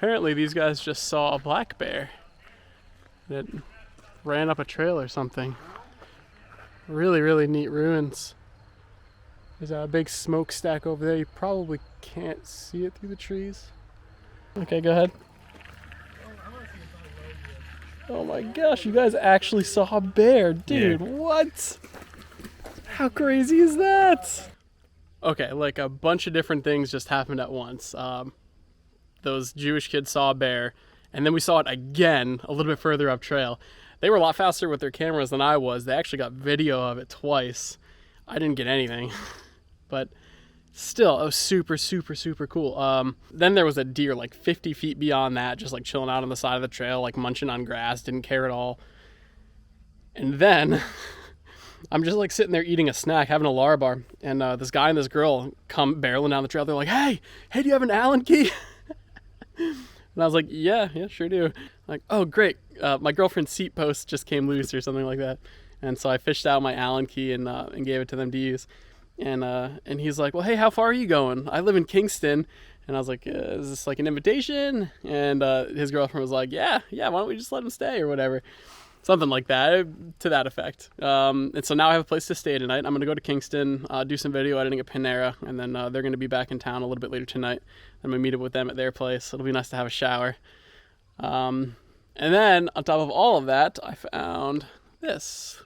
Apparently these guys just saw a black bear that ran up a trail or something. Really, really neat ruins. There's a big smokestack over there. You probably can't see it through the trees. Okay, go ahead. Oh my gosh, you guys actually saw a bear. Dude, what? How crazy is that? Okay, like a bunch of different things just happened at once. Those Jewish kids saw a bear, and then we saw it again a little bit further up trail. They were a lot faster with their cameras than I was. They actually got video of it twice. I didn't get anything, but still, it was super, super, super cool. Then there was a deer like 50 feet beyond that, just like chilling out on the side of the trail, like munching on grass, didn't care at all. And then I'm just like sitting there eating a snack, having a Larabar, and this guy and this girl come barreling down the trail. They're like, hey, do you have an Allen key? And I was like, yeah, sure do. Like, oh, great. My girlfriend's seat post just came loose or something like that. And so I fished out my Allen key and gave it to them to use. And he's like, well, hey, how far are you going? I live in Kingston. And I was like, is this like an invitation? And his girlfriend was like, yeah, why don't we just let him stay or whatever? Something like that, to that effect. And so now I have a place to stay tonight. I'm going to go to Kingston, do some video editing at Panera, and then they're going to be back in town a little bit later tonight. I'm going to meet up with them at their place. It'll be nice to have a shower. And then, on top of all of that, I found this.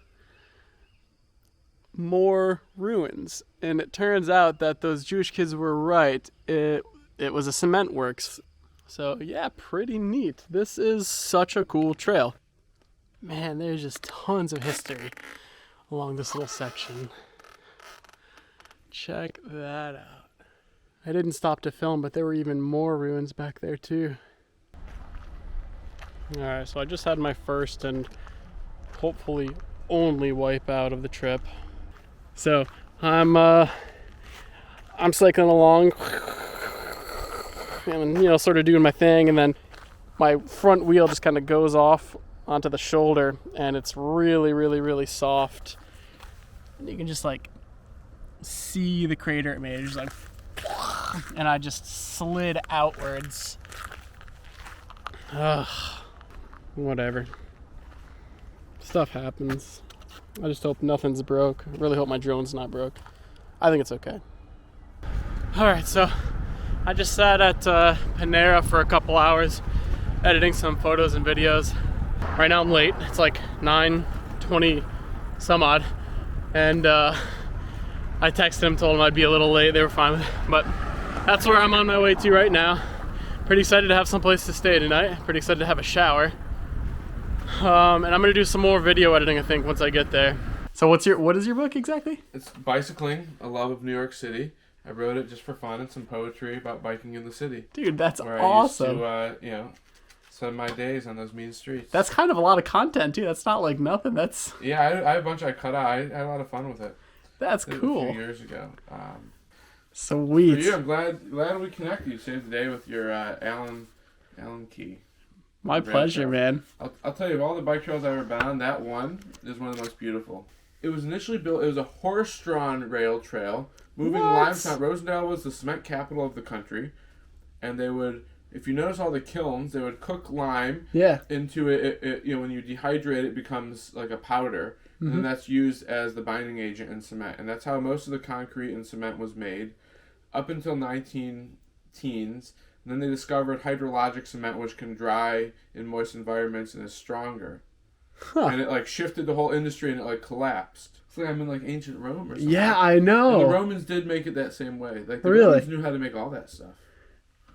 More ruins. And it turns out that those Jewish kids were right. It was a cement works. So, yeah, pretty neat. This is such a cool trail. Man, there's just tons of history along this little section. Check that out. I didn't stop to film, but there were even more ruins back there too. Alright, so I just had my first and hopefully only wipe out of the trip. So I'm cycling along and sort of doing my thing, and then my front wheel just kind of goes off onto the shoulder, and it's really, really, really soft. And you can just like see the crater it made. It's just like, and I just slid outwards. Whatever. Stuff happens. I just hope nothing's broke. I really hope my drone's not broke. I think it's okay. Alright, so I just sat at Panera for a couple hours editing some photos and videos. Right now I'm late. It's like 9:20 some odd, and I texted them, told them I'd be a little late. They were fine with it, but that's where I'm on my way to right now. Pretty excited to have some place to stay tonight. Pretty excited to have a shower, and I'm gonna do some more video editing, I think, once I get there. So what is your book exactly? It's Bicycling: A Love of New York City. I wrote it just for fun and some poetry about biking in the city. Dude, that's awesome. I used to, spend my days on those mean streets. That's kind of a lot of content too. That's not like nothing. That's I had a bunch I cut out. I had a lot of fun with it. That's cool. A few years ago. Sweet. So yeah, I'm glad we connected. You saved the day with your Allen key. My pleasure, man. I'll tell you, of all the bike trails I've ever been on, that one is one of the most beautiful. It was initially built. It was a horse-drawn rail trail moving limestone. Rosendale was the cement capital of the country, and they would. If you notice all the kilns, they would cook lime into it. When you dehydrate, it becomes like a powder, and then that's used as the binding agent in cement. And that's how most of the concrete and cement was made up until 1910s. And then they discovered hydrologic cement, which can dry in moist environments and is stronger. And it like shifted the whole industry, and it like collapsed. It's like I'm in like ancient Rome or something. Yeah, I know. And the Romans did make it that same way. Like the Romans knew how to make all that stuff.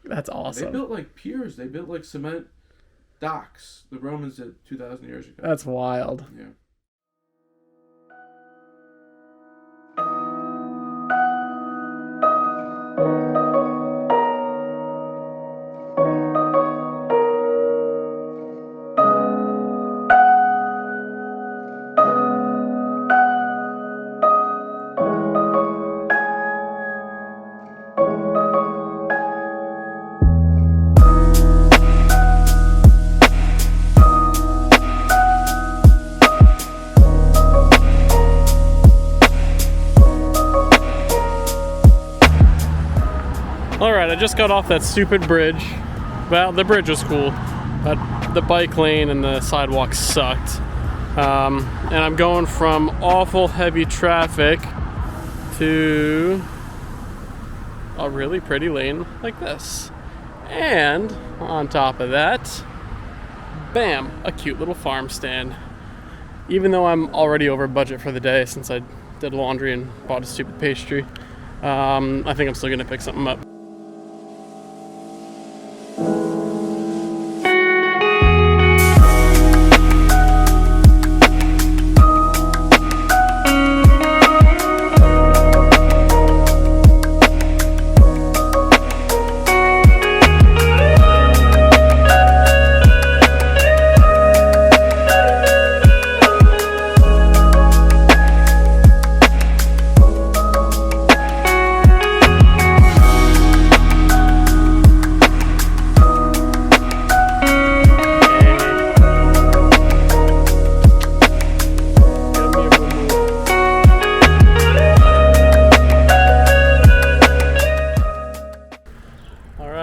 That's awesome. They built like piers. They built like cement docks. The Romans did 2,000 years ago. That's wild. Yeah. Alright, I just got off that stupid bridge. Well, the bridge was cool, but the bike lane and the sidewalk sucked. And I'm going from awful heavy traffic to a really pretty lane like this. And on top of that, bam, a cute little farm stand. Even though I'm already over budget for the day since I did laundry and bought a stupid pastry, I think I'm still gonna pick something up.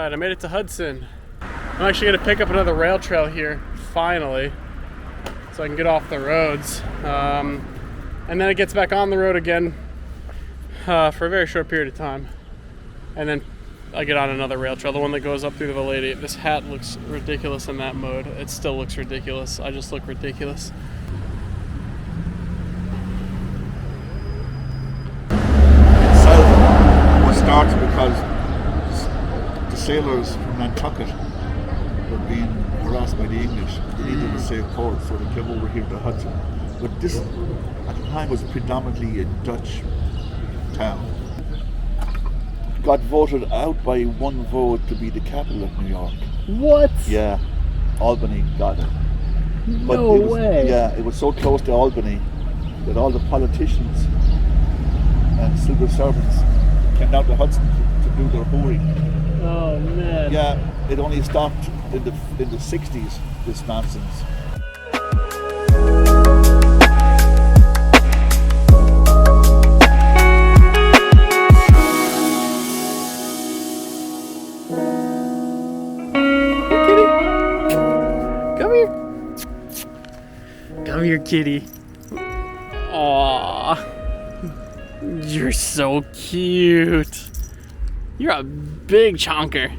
I made it to Hudson. I'm actually gonna pick up another rail trail here, finally, so I can get off the roads. And then it gets back on the road again for a very short period of time. And then I get on another rail trail, the one that goes up through the lady. This hat looks ridiculous in that mode. It still looks ridiculous. I just look ridiculous. Itself was started because sailors from Nantucket were being harassed by the English. They needed a safe port, so they came over here to Hudson. But this, at the time, was predominantly a Dutch town. Got voted out by one vote to be the capital of New York. What? Yeah, Albany got it. But No it was, way. Yeah, it was so close to Albany that all the politicians and civil servants came down to Hudson to do their whoring. Oh man. Yeah, it only stopped in the 60s, this nonsense. Come here. Come here, kitty. Aww. You're so cute. You're a big chonker.